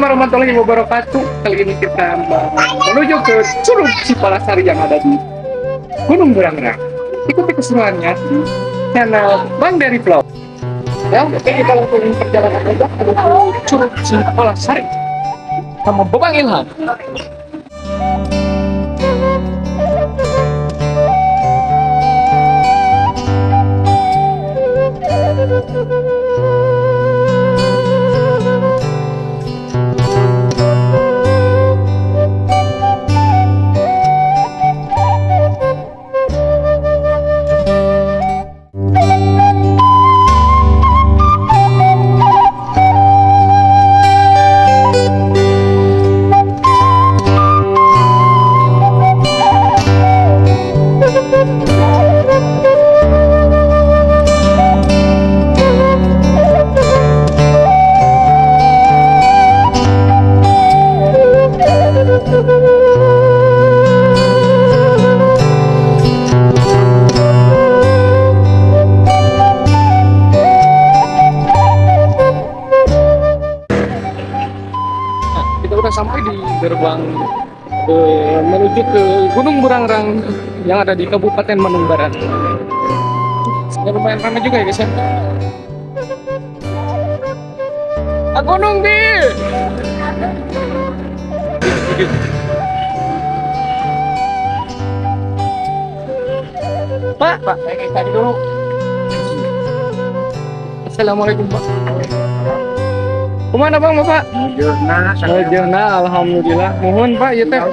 warahmatullahi wabarakatuh. Kali ini kita menuju ke Curug Cipalasari yang ada di Gunung Burangrang. Ikuti keseruannya di channel Bang Dery Vlog. Ya, oke, kita langsung perjalanan aja menuju Curug Cipalasari sama Bang Ilham. Sampai di gerbang menuju ke Gunung Burangrang yang ada di Kabupaten Bandung Barat. Ya, lumayan ramai juga ya guys ya. Gunung di. Pak, saya tadi dulu. Assalamualaikum Pak. Kemana Bang Bapak? Jurnal, alhamdulillah. Mohon Pak, ya teh.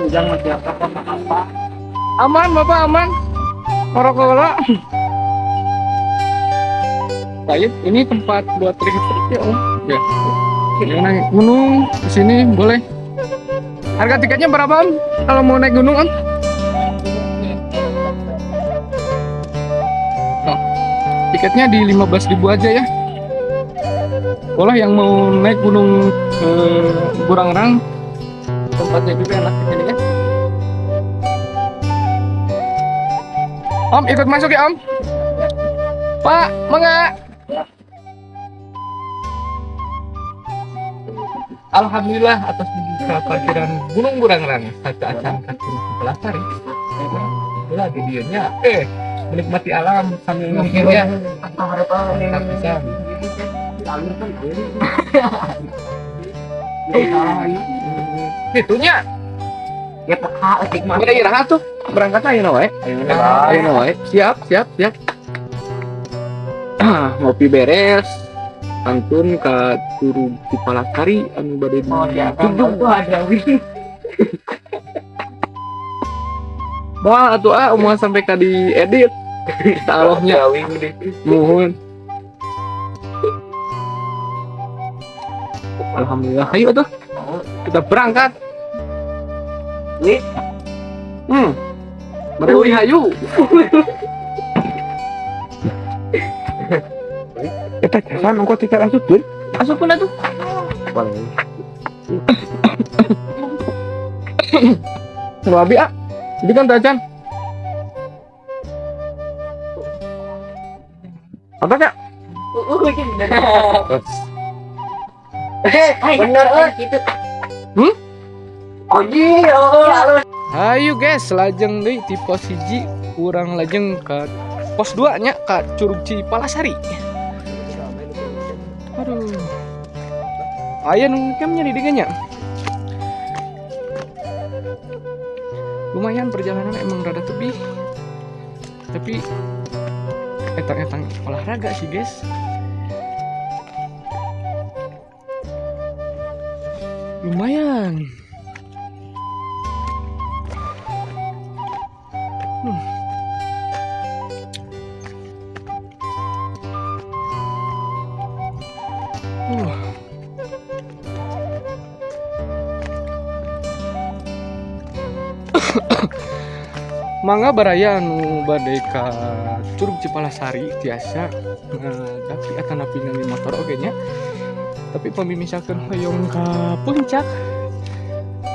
Aman Bapak, aman. Korok-korok. Baik, ini tempat buat registrasi ya Om. Ya. Yang naik gunung ke sini boleh. Harga tiketnya berapa Om? Kalau mau naik gunung Om? Oh, tiketnya di 15.000 aja ya. Boleh yang mau naik gunung Burangrang, tempatnya juga enak di sini ya. Om ikut masuk ya Om. Pak, mangga. Alhamdulillah atas membuka parkiran Gunung Burangrang saat acan kaki Cipalasari. Itulah videonya. Menikmati alam sambil mikirnya. Bisa. Itunya ya peka etik mah udah iraha tuh berangkat aja wae siap ngopi beres antun ke Curug Cipalasari anu bade di Tudung tuh ada wih wah atuh mau sampai ka di edit talohnya muhun. Alhamdulillah, ayo tuh kita berangkat. Nih, mari hayu. Kita jalan ongkos tidak asup tuh. Asup pun tuh. Wabi ah, jadi kan tajan. Apa kak? Bener gitu. Oh iya. Ayo guys, lajeng deui ti pos 1 urang lajeng ke pos 2 nya ka Curug Cipalasari. Aduh. Aya nu campnya di dieu nya. Lumayan perjalanan emang rada tebih. Tapi etang-etang olahraga sih guys. Lumayan. Mangga baraya anu bade ka Curug Cipalasari tiasa tapi atanapi ngali motor oge nya. Tapi pamimisakeun hoyong ka puncak.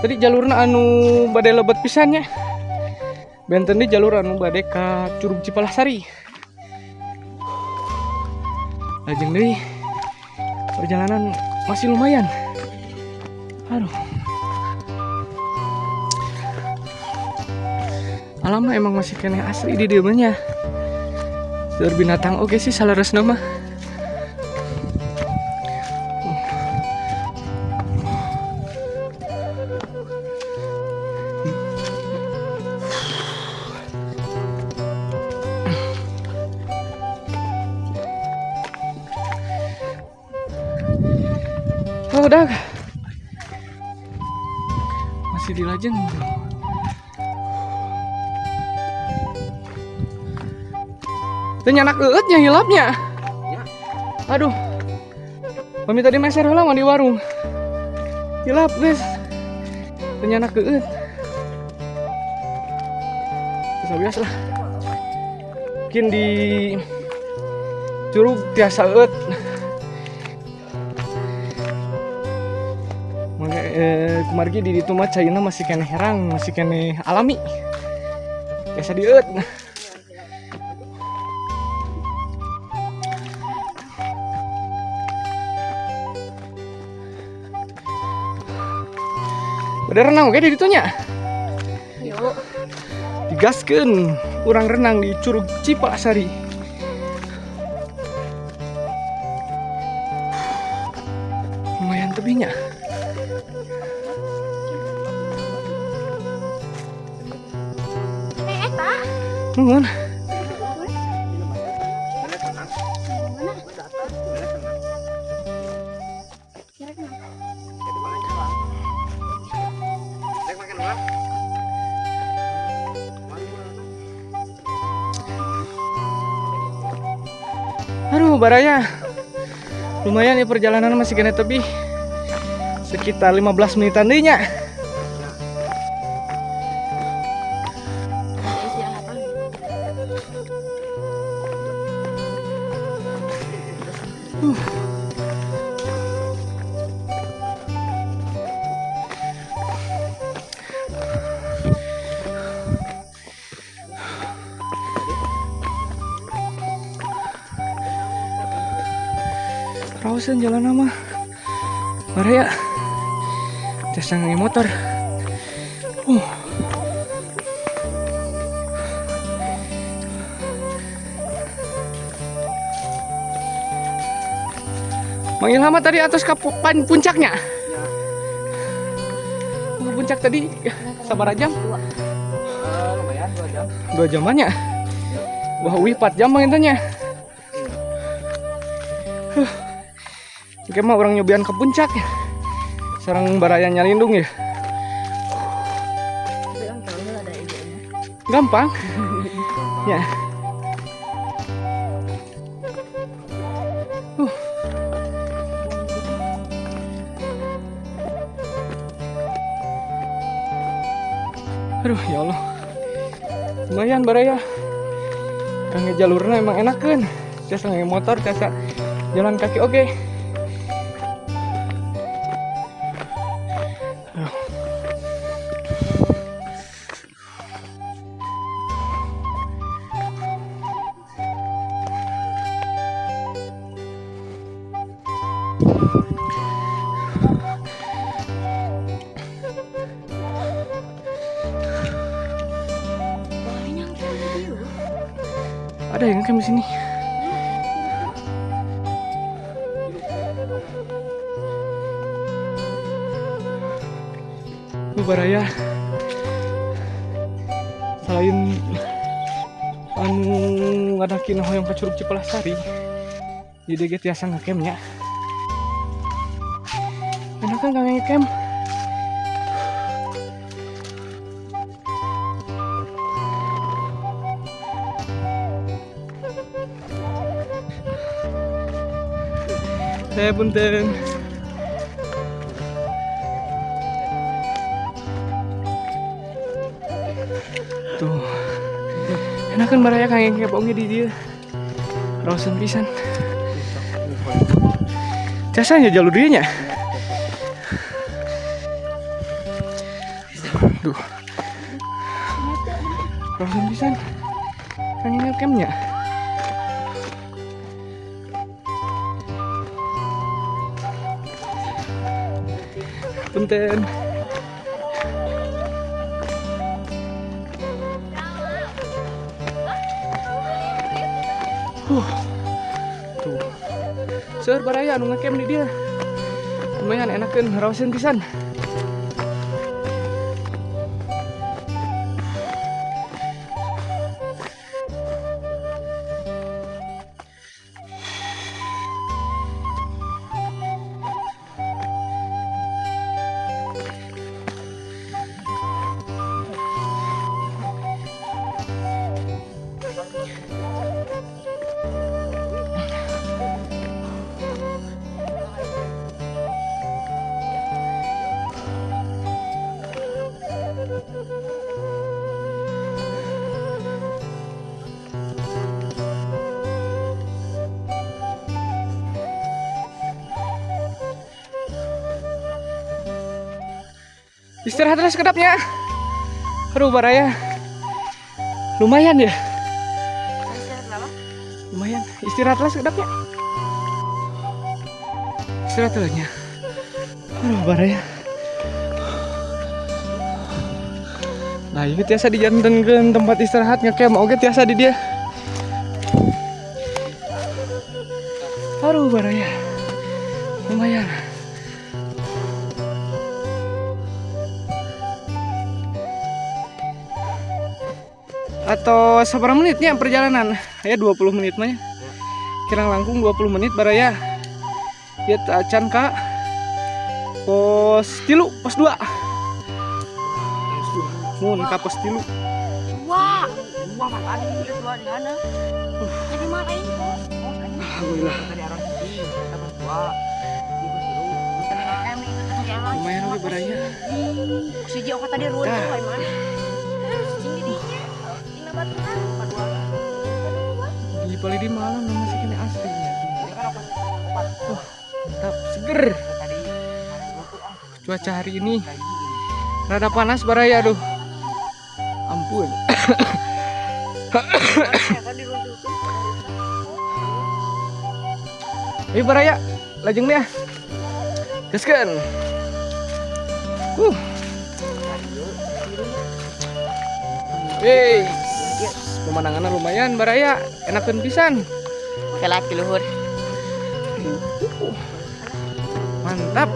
Tadi jalurna anu bade lebet pisannya. Benten di jalur anu bade ka Curug Cipalasari. Lajeng deui perjalanan masih lumayan. Aduh. Alam mah emang masih kena asli di dieunya. Seueur binatang oke sih salaresna mah. Oh, udah. Masih di Lajeng. Teu nyanak eutnya hilapnya. Aduh. Kami tadi meser heula mah di warung. Hilap, guys. Teu nyanak eut. Biasa lah. Mungkin di curug tiasa eut. Kemarin di ditu mah caina masih kena herang, masih kena alami. Biasa dieut. Udah renang oke di ditunya. Yuk. Digaskeun urang renang di Curug Cipalasari. Lumayan tebingnya. Eta. Nuhun. Aduh, baraya. Lumayan ya perjalanan masih kena tebih. Sekitar 15 menitan deui nya. Rawasan jalan nama baraya. Jasa ngangi motor. Mang Ilham tadi atas kapan puncaknya? Ke puncak tadi sabar jam? Lumayan 2 jam. 2 jamannya. Wah, 4 jam mang intanya. Oke mah orang nyobian ke puncak ya. Sareng barayanya lindung ya. Gampang. Ya. Aduh ya Allah. Lumayan baraya. Kangge jalurnya emang enakeun. Jasa nge motor, jasa jalan kaki oke. Ada yang ngecamp di sini. Baraya. Selain anu ngadakin hoyong ke Curug Cipalasari, jadi ge tiasa ngecamp nya. Enakan kang ngecamp. Saya punten. Tuh. Enakan baraya kang yang kepongnya di dia. Rawasan pisan. Jasanya jalur dia nya. Duh. Rawasan pisan. Kang yang campnya. Punten. Tuh. Seur baraya anu ngecamp di dia. Lumayan enakeun raoseun pisan. Istirahatlah sekedapnya. Aduh baraya. Lumayan ya. Lumayan. Istirahatlah sekedapnya. Istirahatlah. Aduh baraya. Nah ini tiasa dijantankan tempat istirahat ngecamp. Oke tiasa di dia. Aduh baraya. Lumayan. Atau seberapa menitnya perjalanan? Ya 20 menit mah ya. Kirang langkung 20 menit baraya. Ya acan ka pos 3, pos 2. Mun ka pos 3. Wah makan itu dua di mana? Jadi mana ini kok? Alhamdulillah. Lumayan oke baraya. Si Joko tadi ruwet tuh mana? Di Palidi malam masih kena aslinya. Mantap, seger. Cuaca hari ini rada panas baraya, aduh. Ampun. Baraya, lajeng ya. Gaskeun. Hey, pemandangannya lumayan baraya, enakeun pisan. Laki luhur. Mantap.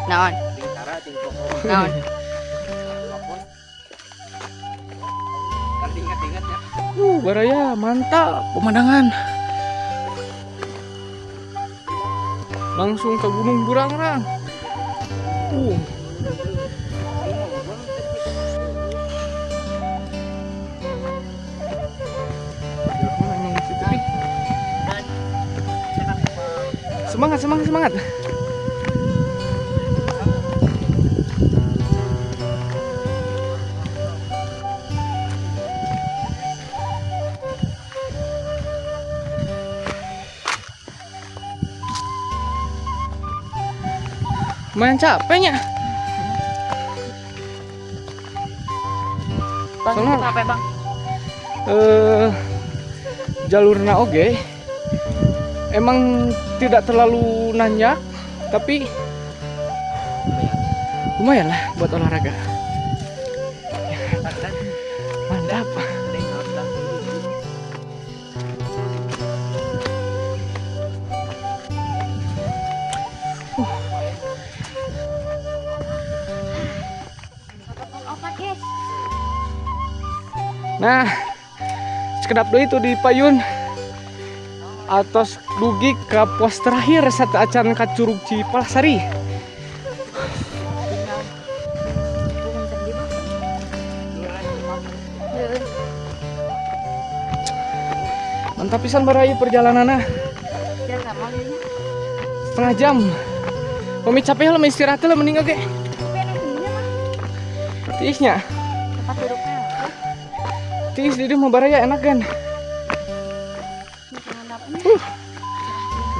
Naon? Naon? Baraya mantap pemandangan. Langsung ke Gunung Burangrang. Semangat, semangat, semangat. Lumayan capeknya. Bang, Soalnya- itu apa bang? Jalurna oge emang tidak terlalu nanjak, tapi lumayan lah buat olahraga. Mantap. Nah, sekedap deui itu di payun atos dugi ke pos terakhir satu acan ka Curug Cipalasari. Mantap pisan baraya perjalananna. Setengah jam. Pami capek lah, istirahat lah mending oke. Tiisnya. Tempat duduknya. Tiis di rumah baraya enak kan?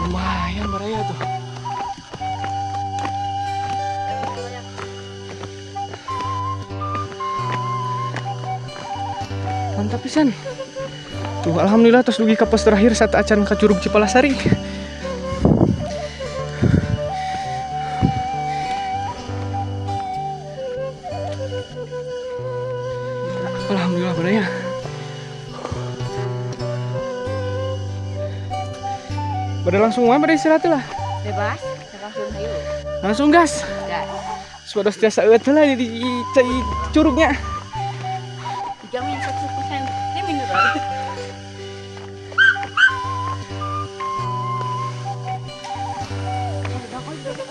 Lumayan baraya tuh. Mantap pisan. Tuh alhamdulillah terus dugi ke pos terakhir saat acan ke Curug Cipalasari. Pada langsung wae pada istirahat lah. Bebas, langsung ayo. Langsung gas. Gas. Sudah setiasa eueuh lah di cai curugnya. Jamin 100%. Ini mineral.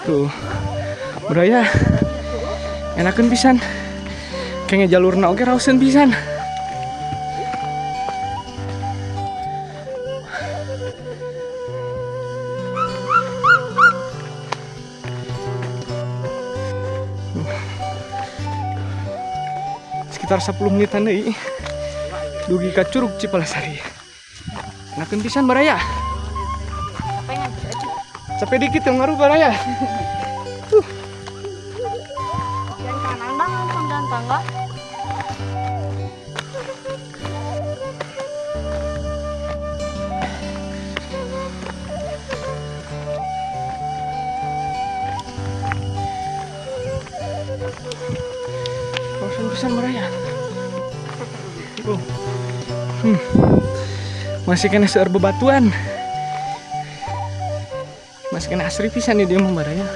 Tuh. Budaya. Enakeun pisan. Kayaknya jalurna oge raoseun pisan. Sekitar 10 menitan deui dugi ka Curug Cipalasari. Enakeun pisan baraya. Apa yang ada? Capek dikit yang ngaruh baraya. Dan kanan bang langsung jalan tangga. Raoseun pisan baraya. Masih kena seueur bebatuan. Masih kena asri pisan nih dia mah baraya.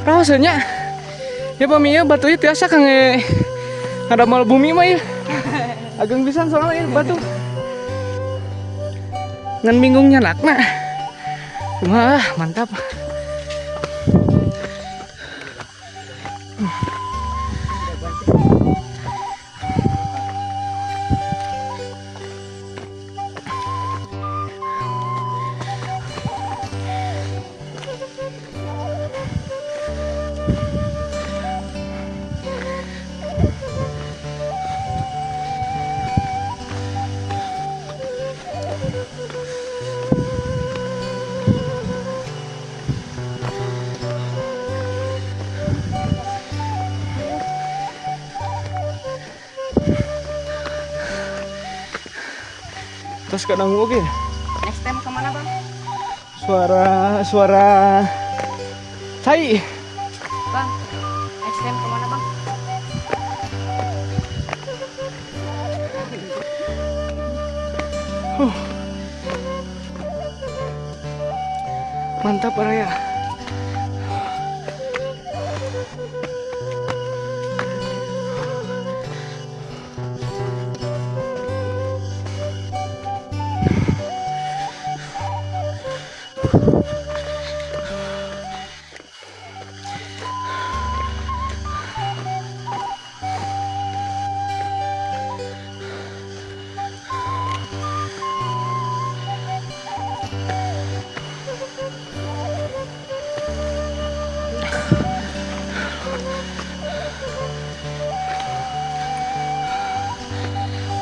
Raoseunnya ya pami ya batu ieu tiasa kangge ngadamal bumi mah ya. Ageng pisan soalnya ya batu. Ngan bingung nyalakna. Wah, mantap. Terus kadang oke. Next time kemana bang? Suara cai. Bang, next time kemana bang? Mantap baraya.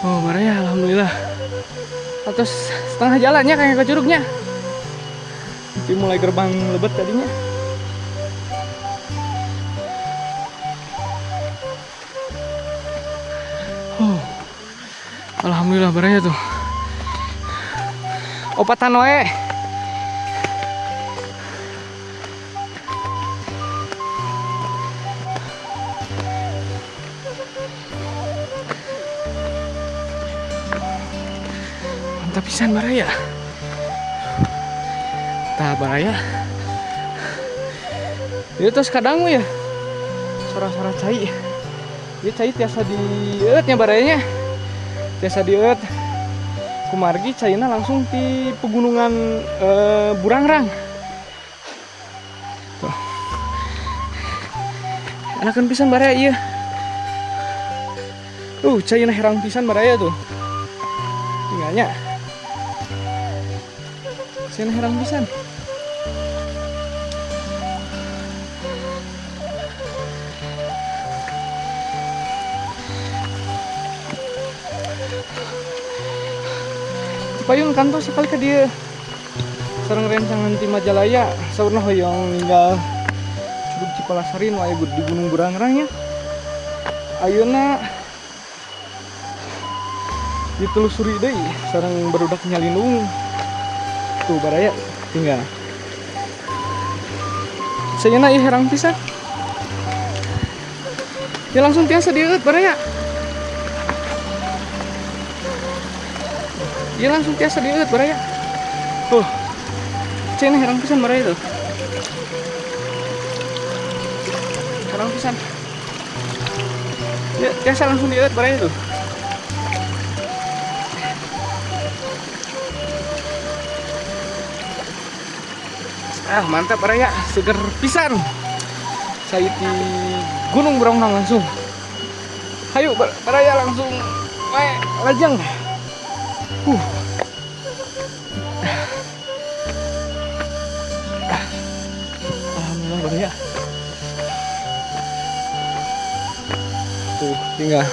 Oh, baraya alhamdulillah. Atas setengah jalannya kayak ke curugnya. Jadi mulai gerbang Lebet tadinya. Oh. Alhamdulillah baraya tuh. Opatan wae. Mantap pisan baraya. Tah baraya. Itu terus kadang ya. Suara-suara cai. Dia cai tiasa dieutnya barayanya. Tiasa dieut. Kumargi caina langsung di pegunungan Burangrang. Tuh. Anakeun pisan baraya ieu. Caina herang pisan baraya tuh. Tinggalnya. Caina herang pisan. Payung kantor sekali ke dia sareng rencangan ti Majalaya saurna hoyong ninggal Curug Cipalasari nu aya di Gunung Burangrang ya. Ayeuna ditelusuri deui sareng barudak nyalindung. Tuh baraya tinggal. Sayana ieu herang pisan. Ya langsung tiasa dieut baraya. Ya langsung tiasa dieut baraya. Tuh. Cenah herang pisan baraya tuh. Herang pisan. Ya tiasa langsung dieut baraya tuh. Ah mantap baraya, seger pisan. Saya di Gunung Berongnang langsung. Hayu baraya langsung lajang. Alhamdulillah baraya. Tuh tinggal.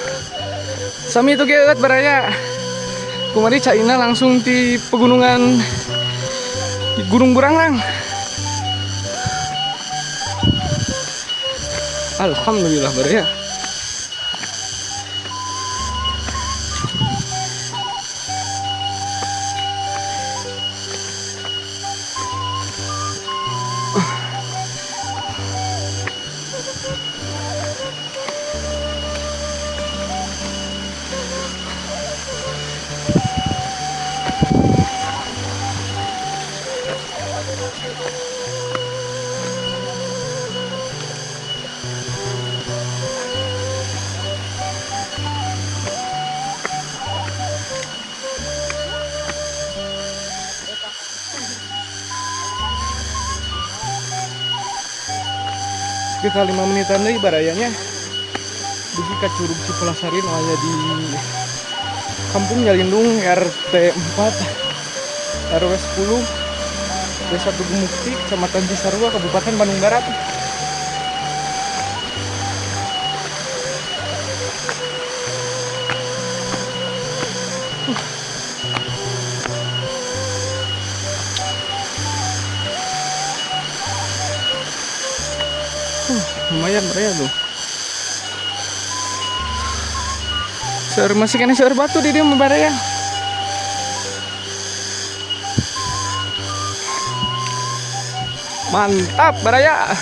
Sami itu geut baraya. Kumari caina langsung di pegunungan di Gunung Berongnang. Alhamdulillah baraya. Sekitar 5 menitan deui barayanya dugi ka Curug Cipalasari nu aya di Kampung Jalindung RT 4 RW 10 Desa Tugu Mukti Kecamatan Cisarua Kabupaten Bandung Barat. Lumayan baraya tuh. Masih kena seur batu di dia baraya. Mantap baraya.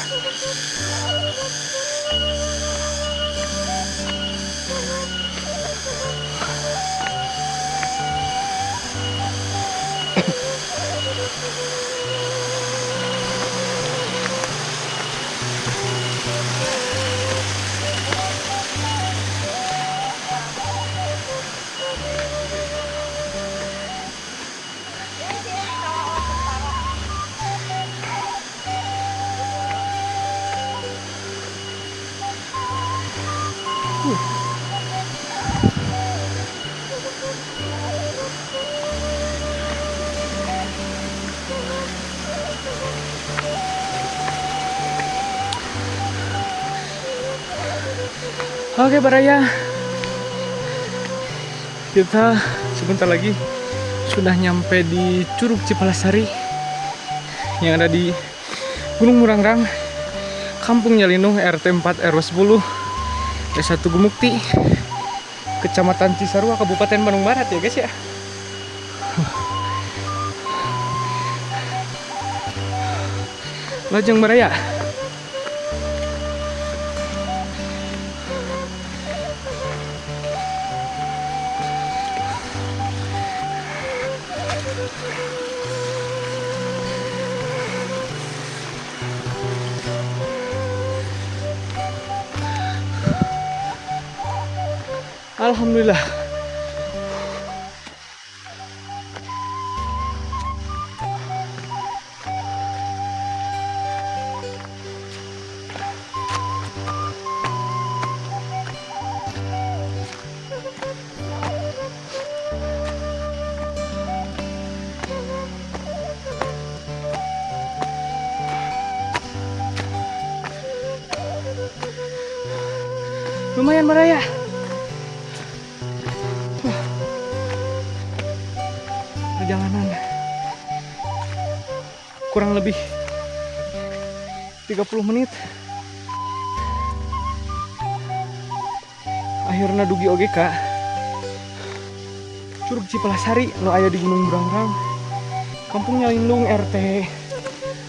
Oke baraya, kita sebentar lagi sudah nyampe di Curug Cipalasari yang ada di Gunung Berongnang, Kampung Jalindung RT 4 RW 10 Desa Tugu Mukti Kecamatan Cisarua Kabupaten Bandung Barat ya guys ya. Lajeng baraya. Alhamdulillah. Lumayan baraya. Perjalanan kurang lebih 30 menit. Akhirnya dugi oge ka Curug Cipalasari nu aya di Gunung Burangrang. Kampungnya Lindung RT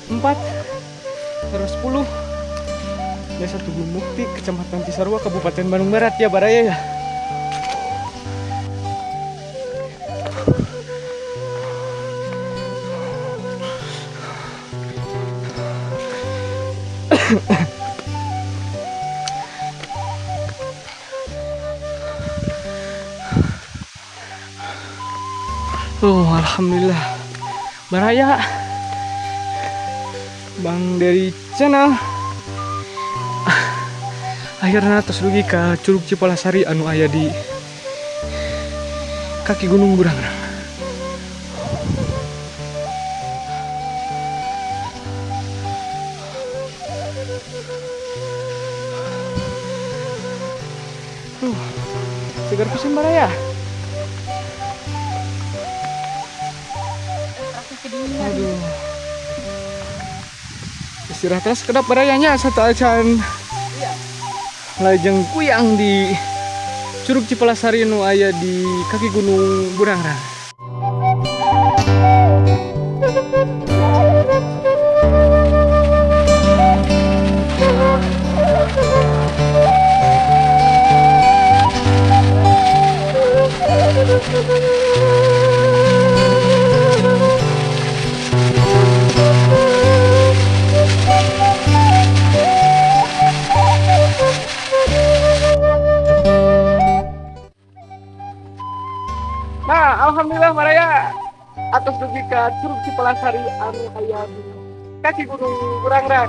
4 RW 10 Desa Tugu Mukti, Kecamatan Cisarua, Kabupaten Bandung Barat ya Baraya ya. Alhamdulillah Baraya Bang dari channel akhirnya tos dugi ke Curug Cipalasari anu aya di kaki Gunung Burangrang. Segar pisan Baraya. Aduh. Istirahatnya sekedap Barayanya satu acan. Lajeng kuyang di Curug Cipalasari nu aya di kaki Gunung Burangrang. Nah, alhamdulillah Baraya atas dugi ke Curug Cipalasari anu aya di kaki Gunung Burangrang.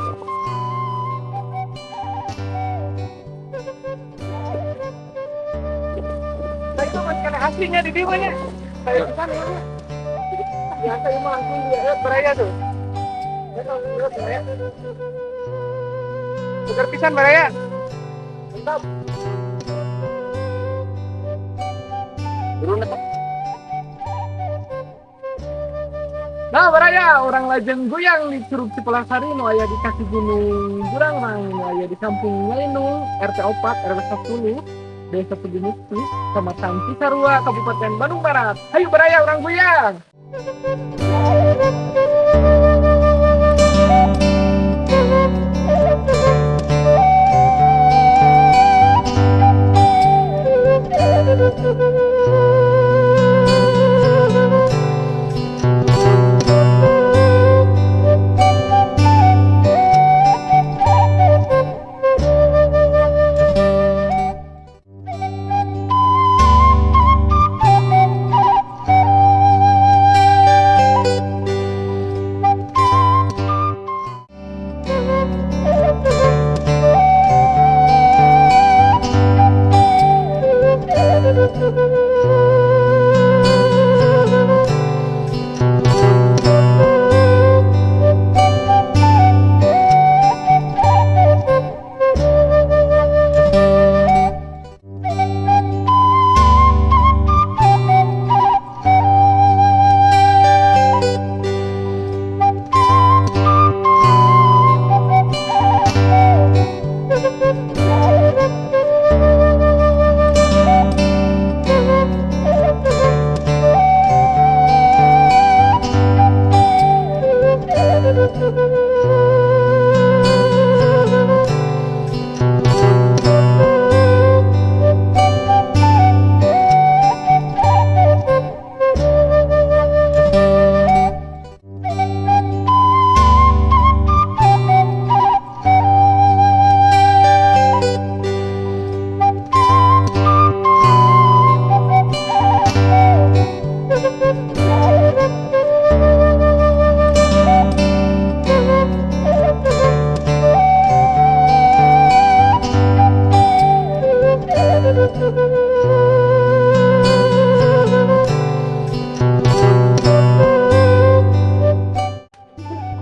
Nah itu masih kena aslinya di dimanya. Kayak di sana ya. Biasa ini mah langsung lihat Baraya tuh. Lihat Baraya. Segar pisan Baraya. Mantap. Turun aja. Nah Baraya, orang lajeng goyang di Curug Cipalasari nu aya di kaki Gunung Burangrang, nu aya di Kampung Lindung RT 4 RW 10 Desa Tugu Mukti, Kecamatan Cisarua, Kabupaten Bandung Barat. Hayu Baraya, orang goyang.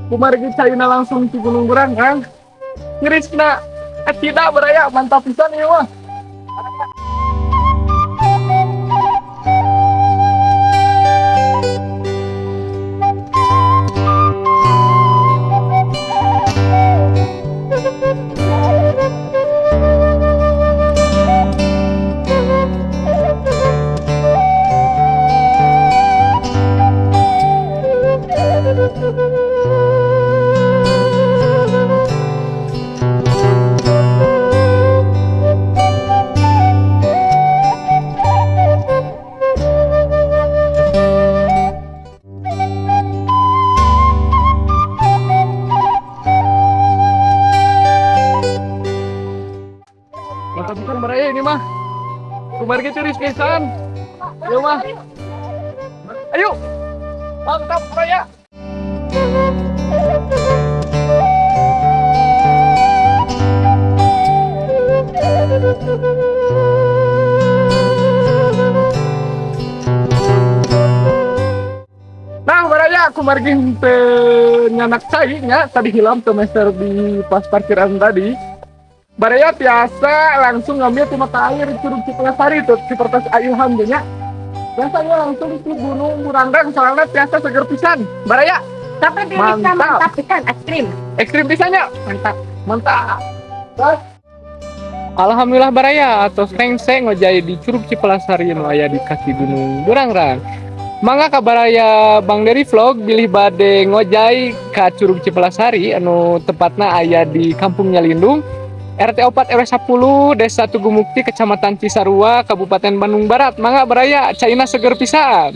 Kumargi caina langsung di Gunung Burangrang. Ngirisna tidak Baraya, mantap pisan ieu mah. pisan. Ayo mah. Ayo. Mantap Raya. Nah, Baraya, aku margi nyanak cai nya tadi hilang semester di pas parkiran tadi. Baraya biasa langsung ngambil ke mata air Curug Cipalasari tuh di Pertas Ilham nya. Biasanya langsung ke Gunung Burangrang soalnya biasa seger pisan. Baraya, Tapi dia bisa mantap pisan ekstrim. ekstrim pisannya. Mantap. Mantap. Terus, Alhamdulillah Baraya atau seng ngojai di Curug Cipalasari nu aya di kaki Gunung Burangrang. Mangga kabaraya Bang Dery Vlog bilih bade ngojai ka Curug Cipalasari anu tepatna aya di Kampung Nyalindung RT 4 RW 10 Desa Tugu Mukti Kecamatan Cisarua Kabupaten Bandung Barat. Mangga Baraya caina seger pisan.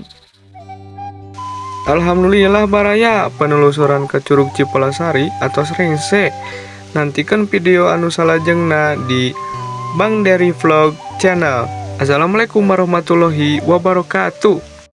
Alhamdulillah Baraya penelusuran ke Curug Cipalasari atau Srengse. Nantikan video anu salajengna di Bang Dery Vlog channel. Assalamualaikum warahmatullahi wabarakatuh.